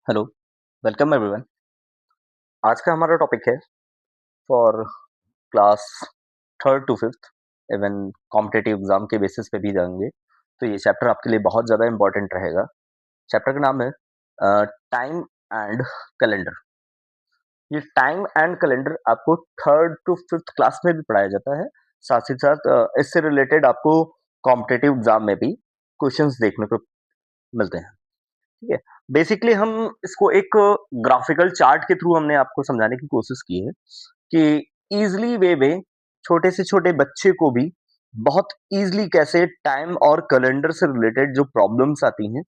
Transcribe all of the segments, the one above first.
Hello, welcome everyone. आज का हमारा टॉपिक है for class third to fifth, even competitive exam के बेसिस पे भी जाएंगे। तो ये चैप्टर आपके लिए बहुत ज़्यादा इंपॉर्टेंट रहेगा। चैप्टर का नाम है टाइम एंड कैलेंडर। ये टाइम एंड कैलेंडर आपको थर्ड टू फिफ्थ क्लास में भी पढ़ाया जाता है। साथ ही साथ इससे रिलेटेड आपको कॉम्पिटिटिव एग्जाम में भी क्वेश्चंस देखने को मिलते हैं। ठीक है। बेसिकली हम इसको एक ग्राफिकल चार्ट के थ्रू हमने आपको समझाने की कोशिश की है कि इजीली वे में छोटे से छोटे बच्चे को भी बहुत इजीली कैसे टाइम और कैलेंडर से रिलेटेड जो प्रॉब्लम्स आती हैं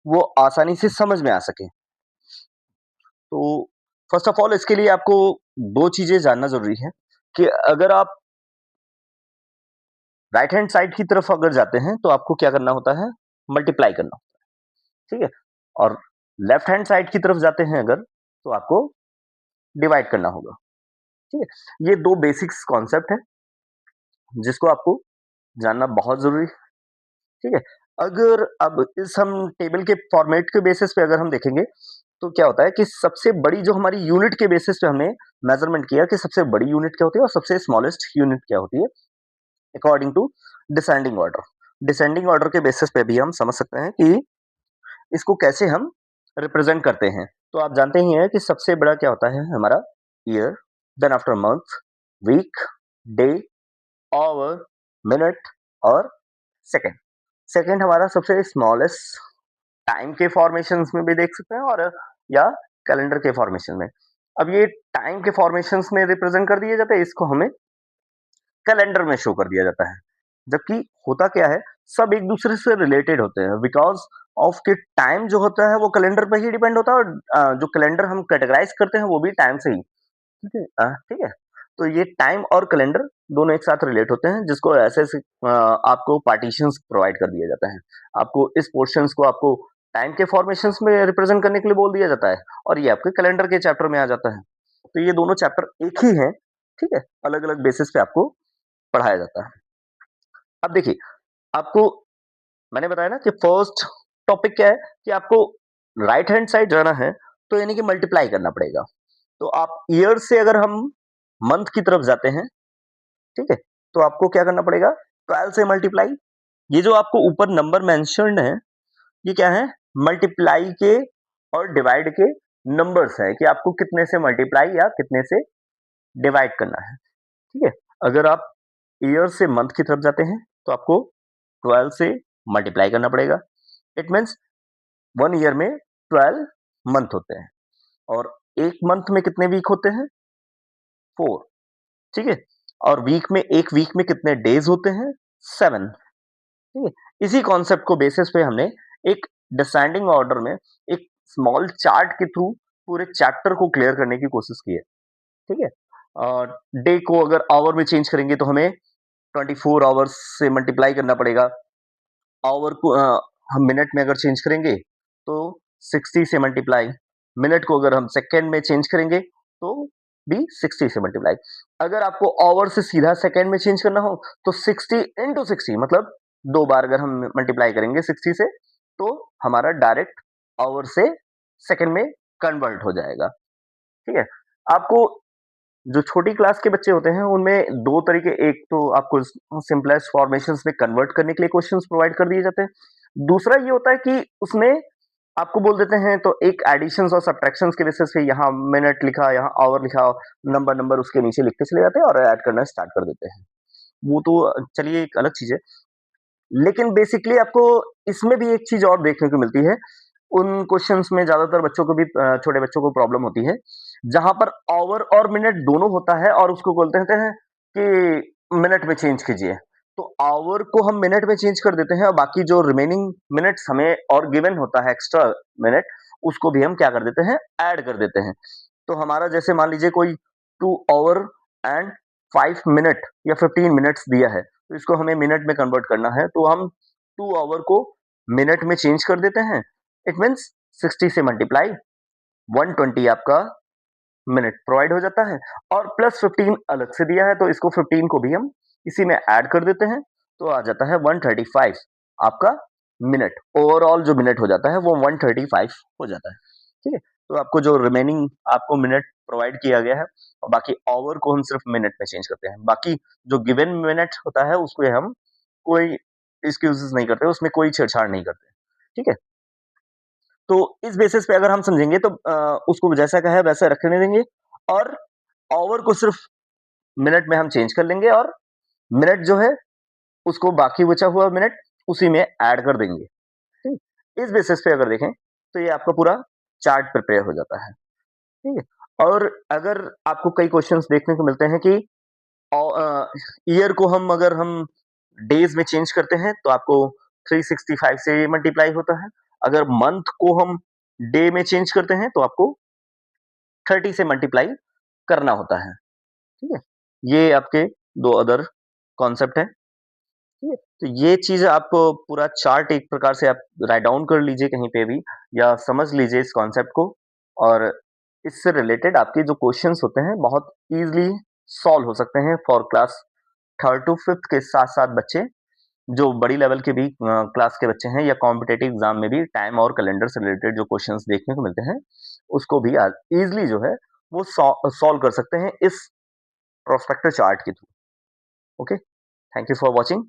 वो आसानी से समझ में आ सके। तो फर्स्ट ऑफ ऑल इसके लिए आपको दो चीजें जानना जरूरी है कि अगर आप राइट हैंड साइड की तरफ अगर जाते हैं तो आपको क्या करना होता है, मल्टीप्लाई करना होता है। ठीक है। और लेफ्ट हैंड साइड की तरफ जाते हैं अगर तो आपको डिवाइड करना होगा। ठीक है। ये दो बेसिक्स कॉन्सेप्ट है जिसको आपको जानना बहुत जरूरी है। ठीक है। अगर अब इस हम टेबल के फॉर्मेट के बेसिस पे अगर हम देखेंगे तो क्या होता है कि सबसे बड़ी जो हमारी यूनिट के बेसिस पे हमने मेजरमेंट किया कि सबसे बड़ी यूनिट क्या होती है और सबसे स्मॉलेस्ट यूनिट क्या होती है according to descending order. Descending order के बेसिस पे भी हम समझ सकते हैं कि इसको कैसे हम रिप्रेजेंट करते हैं। तो आप जानते ही हैं कि सबसे बड़ा क्या होता है हमारा year, then after month, week, day, hour, minute और सेकंड। सेकंड हमारा सबसे स्मॉलेस्ट टाइम के फॉर्मेशंस में भी देख सकते हैं और या कैलेंडर के फॉर्मेशन में। अब ये टाइम के फॉर्मेशंस में रिप्रेजेंट कर दिए जाते हैं, इसको हमें कैलेंडर में शो कर दिया जाता है। जबकि होता क्या है, सब एक दूसरे से रिलेटेड होते हैं बिकॉज ऑफ कि टाइम जो होता है वो कैलेंडर पर ही डिपेंड होता है और जो कैलेंडर हम कैटेगराइज करते हैं वो भी टाइम से ही। ठीक है। ठीक है। तो ये टाइम और कैलेंडर दोनों एक साथ रिलेट होते हैं जिसको ऐसे ऐसे आपको पार्टीशंस प्रोवाइड कर दिया जाता है। आपको इस पोर्शंस को आपको टाइम के फॉर्मेशंस में रिप्रेजेंट करने के लिए बोल दिया जाता है और ये आपके कैलेंडर के चैप्टर में आ जाता है। तो ये दोनों चैप्टर एक ही हैं। ठीक है। अलग अलग बेसिस पे आपको पढ़ाया जाता है। अब देखिए, आपको मैंने बताया ना कि फर्स्ट टॉपिक क्या है कि आपको राइट हैंड साइड जाना है तो यानी कि मल्टीप्लाई करना पड़ेगा। तो आप ईयर से अगर हम मंथ की तरफ जाते हैं, ठीक है, तो आपको क्या करना पड़ेगा, 12 से मल्टीप्लाई। ये जो आपको ऊपर नंबर मेंशन्ड है ये क्या है, मल्टीप्लाई के और डिवाइड के नंबर्स है कि आपको कितने से मल्टीप्लाई या कितने से डिवाइड करना है। ठीक है। अगर आप ईयर से मंथ की तरफ जाते हैं तो आपको 12 से मल्टीप्लाई करना पड़ेगा। इट मीन्स वन ईयर में 12 मंथ होते हैं और एक मंथ में कितने वीक होते हैं, 4। ठीक है। और वीक में, एक वीक में कितने डेज होते हैं, 7। ठीक है। इसी कॉन्सेप्ट को बेसिस पे हमने एक डिसेंडिंग ऑर्डर में एक स्मॉल चार्ट के थ्रू पूरे चैप्टर को क्लियर करने की कोशिश की है। ठीक है। और डे को अगर आवर में चेंज करेंगे तो हमें 24 आवर्स से मल्टीप्लाई करना पड़ेगा। आवर को हम मिनट में अगर चेंज करेंगे तो 60 से मल्टीप्लाई। मिनट को अगर हम सेकेंड में चेंज करेंगे तो भी 60 से मल्टीप्लाई। अगर आपको आवर से सीधा सेकेंड में चेंज करना हो तो 60 इंटू 60, मतलब 2 बार अगर हम मल्टीप्लाई करेंगे 60 से तो हमारा डायरेक्ट आवर से सेकेंड में कन्वर्ट हो जाएगा। ठीक है। आपको जो छोटी क्लास के बच्चे होते हैं उनमें दो तरीके, एक तो आपको सिंपलेस्ट फॉर्मेशंस में कन्वर्ट करने के लिए क्वेश्चंस प्रोवाइड कर दिए जाते हैं। दूसरा ये होता है कि उसमें आपको बोल देते हैं तो एक एडिशंस और सब्ट्रैक्शंस के बेसिस पे यहाँ मिनट लिखा, यहाँ आवर लिखा, नंबर नंबर उसके नीचे लिखते चले जाते हैं और ऐड करना स्टार्ट कर देते हैं। वो तो चलिए एक अलग चीज है। लेकिन बेसिकली आपको इसमें भी एक चीज और देखने को मिलती है। उन क्वेश्चंस में ज्यादातर बच्चों को भी, छोटे बच्चों को प्रॉब्लम होती है जहां पर आवर और मिनट दोनों होता है और उसको बोलते हैं कि मिनट में चेंज कीजिए। तो आवर को हम मिनट में चेंज कर देते हैं और बाकी जो रिमेनिंग मिनट्स हमें और गिवन होता है एक्स्ट्रा मिनट, उसको भी हम क्या कर देते हैं, ऐड कर देते हैं। तो हमारा जैसे मान लीजिए कोई 2 आवर एंड 5 मिनट या 15 मिनट्स दिया है तो इसको हमें मिनट में कन्वर्ट करना है तो हम 2 आवर को मिनट में चेंज कर देते हैं। इट मीन्स 60 से मल्टीप्लाई 120 आपका मिनट प्रोवाइड हो जाता है और प्लस 15 अलग से दिया है तो इसको 15 को भी हम इसी में ऐड कर देते हैं तो आ जाता है 135 आपका मिनट। ओवरऑल जो मिनट हो जाता है वो 135 हो जाता है। ठीक है? तो आपको जो रिमेनिंग आपको मिनट प्रोवाइड किया गया है और बाकी आवर को हम सिर्फ मिनट में चेंज करते हैं। बाकी जो गिवन मिनट होता है उसको हम कोई एक्सक्यूजेस नहीं करते, उसमें कोई छेड़छाड़ नहीं करते। ठीक है? तो इस बेसिस पे अगर हम समझेंगे तो उसको जैसा का है वैसा रखने देंगे और आवर को सिर्फ मिनट में हम चेंज कर लेंगे और मिनट जो है उसको बाकी बचा हुआ मिनट उसी में ऐड कर देंगे। ठीक? इस बेसिस पे अगर देखें तो ये आपका पूरा चार्ट प्रिपेयर हो जाता है। ठीक है? और अगर आपको कई क्वेश्चंस देखने को मिलते हैं कि ईयर को हम डेज में चेंज करते हैं तो आपको 365 से मल्टीप्लाई होता है। अगर मंथ को हम डे में चेंज करते हैं तो आपको 30 से मल्टीप्लाई करना होता है। ठीक है? ये आपके 2 अदर कॉन्सेप्ट हैं। ठीक है? तो ये चीज़ आप पूरा चार्ट एक प्रकार से आप राइट डाउन कर लीजिए कहीं पे भी या समझ लीजिए इस कॉन्सेप्ट को और इससे रिलेटेड आपके जो क्वेश्चंस होते हैं बहुत ईज़िली सॉल्व हो सकते हैं for class 3rd to 5th के साथ-साथ बच्चे जो बड़ी लेवल के भी क्लास के बच्चे हैं या कॉम्पिटिटिव एग्जाम में भी टाइम और कैलेंडर से रिलेटेड जो क्वेश्चंस देखने को मिलते हैं, उसको भी ईज़िली जो है वो सॉल्व कर सकते हैं इस प्रोस्पेक्टर चार्ट के through. Okay, thank you for watching.